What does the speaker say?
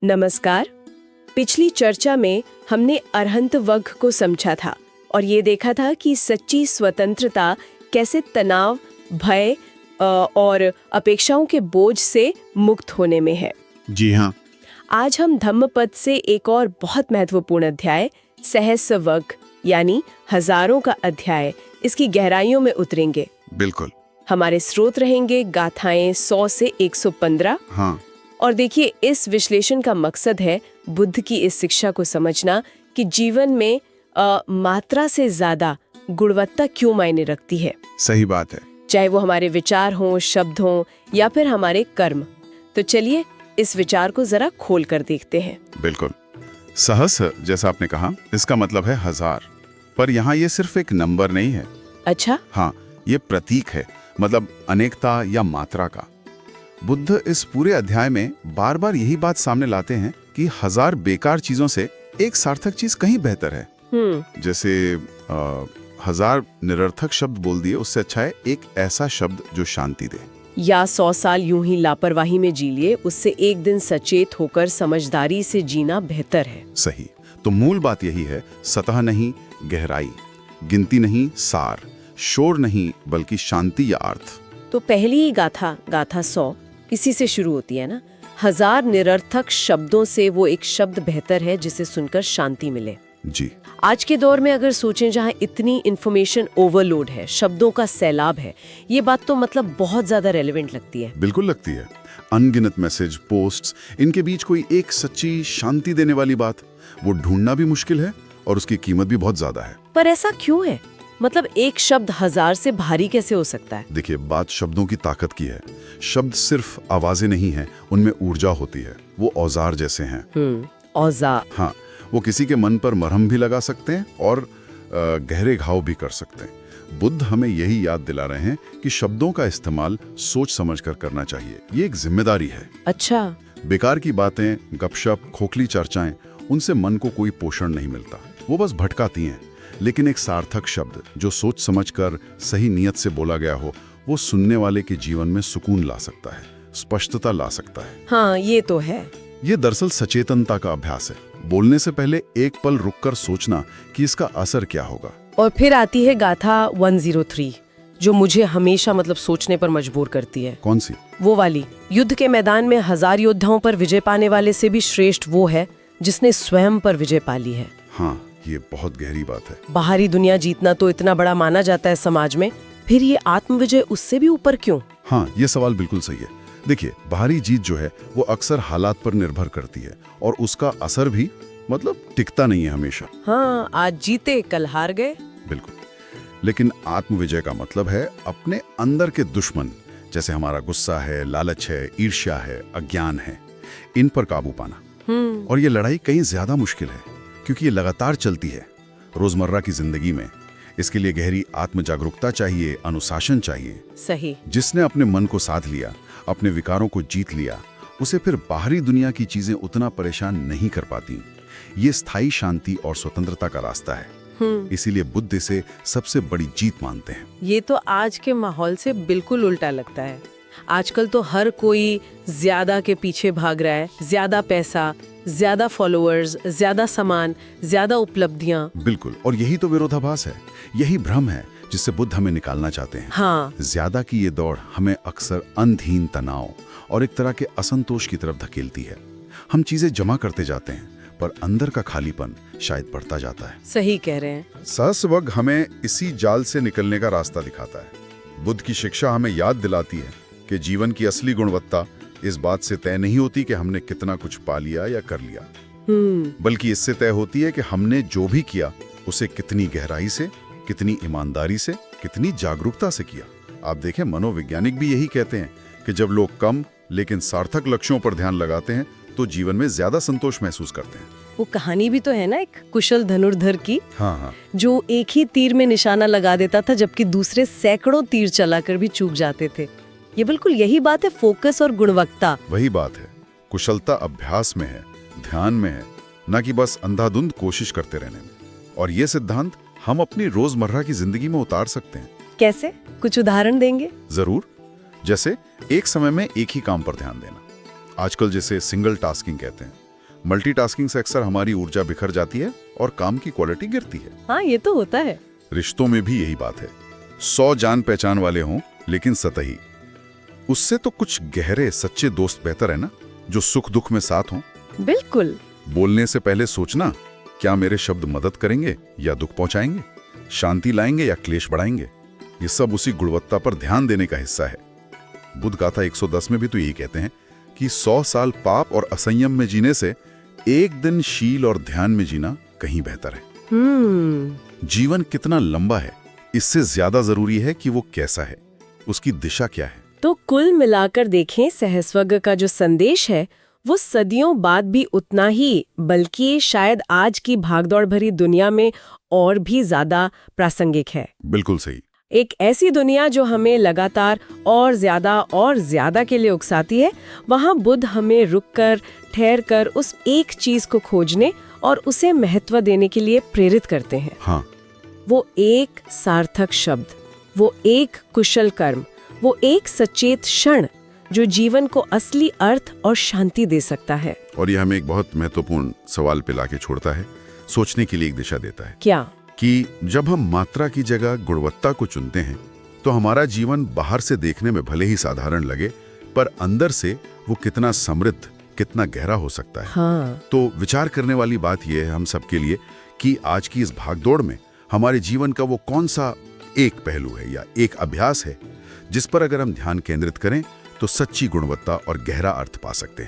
नमस्कार। पिछली चर्चा में हमने अरहंत वग्ग को समझा था और ये देखा था कि सच्ची स्वतंत्रता कैसे तनाव, भय और अपेक्षाओं के बोझ से मुक्त होने में है। जी हाँ। आज हम धम्मपद से एक और बहुत महत्वपूर्ण अध्याय सहस्र वग्ग यानी हजारों का अध्याय, इसकी गहराइयों में उतरेंगे। बिल्कुल। हमारे स्रोत रहेंगे गाथाएं 100 से 115। हाँ। और देखिए, इस विश्लेषण का मकसद है बुद्ध की इस शिक्षा को समझना कि जीवन में मात्रा से ज्यादा गुणवत्ता क्यों मायने रखती है। सही बात है। चाहे वो हमारे विचार हों, शब्द हों या फिर हमारे कर्म। तो चलिए इस विचार को जरा खोल कर देखते हैं। बिल्कुल। सहस्र जैसा आपने कहा, इसका मतलब है हजार, पर यहाँ ये सिर्फ एक नंबर नहीं है। अच्छा। हाँ, ये प्रतीक है, मतलब अनेकता या मात्रा का। बुद्ध इस पूरे अध्याय में बार बार यही बात सामने लाते हैं कि हजार बेकार चीजों से एक सार्थक चीज कहीं बेहतर है। जैसे हजार निरर्थक शब्द बोल दिए, उससे अच्छा है एक ऐसा शब्द जो शांति दे। या 100 साल यूं ही लापरवाही में जी लिए, उससे एक दिन सचेत होकर समझदारी से जीना बेहतर है। सही। तो मूल बात यही है, सतह नहीं गहराई, गिनती नहीं सार, शोर नहीं बल्कि शांति या अर्थ। तो पहली ही गाथा 100 इसी से शुरू होती है ना। हजार निरर्थक शब्दों से वो एक शब्द बेहतर है जिसे सुनकर शांति मिले। जी। आज के दौर में अगर सोचें, जहाँ इतनी इंफॉर्मेशन ओवरलोड है, शब्दों का सैलाब है, ये बात तो मतलब बहुत ज्यादा रेलेवेंट लगती है। बिल्कुल लगती है। अनगिनत मैसेज, पोस्ट्स, इनके बीच कोई एक सच्ची शांति देने वाली बात, वो ढूंढना भी मुश्किल है और उसकी कीमत भी बहुत ज्यादा है। पर ऐसा क्यों है? मतलब एक शब्द हजार से भारी कैसे हो सकता है? देखिए, बात शब्दों की ताकत की है। शब्द सिर्फ आवाजें नहीं हैं, उनमें ऊर्जा होती है। वो औजार जैसे हैं। औजार। हाँ, वो किसी के मन पर मरहम भी लगा सकते हैं और गहरे घाव भी कर सकते हैं। बुद्ध हमें यही याद दिला रहे हैं कि शब्दों का इस्तेमाल सोच समझकर करना चाहिए। ये एक जिम्मेदारी है। अच्छा। बेकार की बातें, गपशप, खोखली चर्चाएं, उनसे मन को कोई पोषण नहीं मिलता, वो बस भटकाती हैं। लेकिन एक सार्थक शब्द जो सोच समझकर सही नियत से बोला गया हो, वो सुनने वाले के जीवन में सुकून ला सकता है, स्पष्टता ला सकता है। हाँ, ये तो है। ये दरअसल सचेतनता का अभ्यास है। बोलने से पहले एक पल रुककर सोचना कि इसका असर क्या होगा। और फिर आती है गाथा 103, जो मुझे हमेशा मतलब सोचने पर मजबूर करती है। कौन सी? वो वाली, युद्ध के मैदान में हजार योद्धाओं पर विजय पाने वाले से भी श्रेष्ठ वो है जिसने स्वयं पर विजय पा ली है। हाँ, ये बहुत गहरी बात है। बाहरी दुनिया जीतना तो इतना बड़ा माना जाता है समाज में, फिर ये आत्मविजय उससे भी ऊपर क्यों? हाँ, ये सवाल बिल्कुल सही है। देखिए, बाहरी जीत जो है वो अक्सर हालात पर निर्भर करती है और उसका असर भी मतलब टिकता नहीं है हमेशा। हाँ, आज जीते कल हार गए। बिल्कुल। लेकिन आत्मविजय का मतलब है अपने अंदर के दुश्मन, जैसे हमारा गुस्सा है, लालच है, ईर्ष्या है, अज्ञान है, इन पर काबू पाना। और ये लड़ाई कहीं ज्यादा मुश्किल है क्योंकि ये लगातार चलती है रोजमर्रा की जिंदगी में। इसके लिए गहरी आत्म जागरूकता चाहिए, अनुशासन चाहिए। सही। जिसने अपने मन को साध लिया, अपने विकारों को जीत लिया, उसे फिर बाहरी दुनिया की चीजें उतना परेशान नहीं कर पाती। ये स्थायी शांति और स्वतंत्रता का रास्ता है। इसीलिए बुद्ध इसे सबसे बड़ी जीत मानते हैं। ये तो आज के माहौल से बिल्कुल उल्टा लगता है। आजकल तो हर कोई ज्यादा के पीछे भाग रहा है। ज्यादा पैसा, ज्यादा फॉलोअर्स, ज्यादा सामान, ज्यादा उपलब्धियां। बिल्कुल। और यही तो विरोधाभास है, यही भ्रम है जिससे बुद्ध हमें निकालना चाहते हैं। हाँ। ज्यादा की ये दौड़ हमें अक्सर अंधहीन तनाव और एक तरह के असंतोष की तरफ धकेलती है। हम चीजें जमा करते जाते हैं पर अंदर का खालीपन शायद बढ़ता जाता है। सही कह रहे हैं। सहस्र वग्ग हमें इसी जाल से निकलने का रास्ता दिखाता है। बुद्ध की शिक्षा हमें याद दिलाती है कि जीवन की असली गुणवत्ता इस बात से तय नहीं होती कि हमने कितना कुछ पा लिया या कर लिया, बल्कि इससे तय होती है कि हमने जो भी किया उसे कितनी गहराई से, कितनी ईमानदारी से, कितनी जागरूकता से किया। आप देखें, मनोवैज्ञानिक भी यही कहते हैं कि जब लोग कम लेकिन सार्थक लक्ष्यों पर ध्यान लगाते हैं तो जीवन में ज्यादा संतोष महसूस करते हैं। वो कहानी भी तो है ना एक कुशल धनुर्धर की। हाँ। जो एक ही तीर में निशाना लगा देता था जबकि दूसरे सैकड़ों तीर चलाकर भी चूक जाते थे। ये बिल्कुल यही बात है, फोकस और गुणवत्ता। वही बात है। कुशलता अभ्यास में है, ध्यान में है, न कि बस अंधाधुंध कोशिश करते रहने में। और ये सिद्धांत हम अपनी रोजमर्रा की जिंदगी में उतार सकते हैं। कैसे? कुछ उदाहरण देंगे? जरूर। जैसे एक समय में एक ही काम पर ध्यान देना, आजकल जिसे सिंगल टास्किंग कहते हैं। मल्टीटास्किंग से अक्सर हमारी ऊर्जा बिखर जाती है और काम की क्वालिटी गिरती है। हाँ, ये तो होता है। रिश्तों में भी यही बात है। 100 जान पहचान वाले हों लेकिन सतही, उससे तो कुछ गहरे सच्चे दोस्त बेहतर है ना, जो सुख दुख में साथ हों। बिल्कुल। बोलने से पहले सोचना, क्या मेरे शब्द मदद करेंगे या दुख पहुंचाएंगे, शांति लाएंगे या क्लेश बढ़ाएंगे। ये सब उसी गुणवत्ता पर ध्यान देने का हिस्सा है। बुद्ध गाथा 110 में भी तो यही कहते हैं कि 100 साल पाप और असंयम में जीने से एक दिन शील और ध्यान में जीना कहीं बेहतर है। जीवन कितना लंबा है, इससे ज्यादा जरूरी है कि वो कैसा है, उसकी दिशा क्या है। तो कुल मिलाकर देखें, सहस्वज्ञ का जो संदेश है वो सदियों बाद भी उतना ही, बल्कि शायद आज की भागदौड़ भरी दुनिया में और भी ज्यादा प्रासंगिक है। बिल्कुल सही। एक ऐसी दुनिया जो हमें लगातार और ज्यादा के लिए उकसाती है, वहाँ बुद्ध हमें रुककर, ठहरकर उस एक चीज को खोजने और उसे महत्व देने के लिए प्रेरित करते हैं। हाँ। वो एक सार्थक शब्द, वो एक कुशल कर्म, वो एक सचेत क्षण जो जीवन को असली अर्थ और शांति दे सकता है। और ये हमें एक बहुत महत्वपूर्ण सवाल पे लाके छोड़ता है, सोचने के लिए एक दिशा देता है। क्या? कि जब हम मात्रा की जगह गुणवत्ता को चुनते हैं तो हमारा जीवन बाहर से देखने में भले ही साधारण लगे, पर अंदर से वो कितना समृद्ध, कितना गहरा हो सकता है। हाँ। तो विचार करने वाली बात यह है हम सबके लिए कि आज की इस भागदौड़ में हमारे जीवन का वो कौन सा एक पहलू है या एक अभ्यास है जिस पर अगर हम ध्यान केंद्रित करें तो सच्ची गुणवत्ता और गहरा अर्थ पा सकते हैं।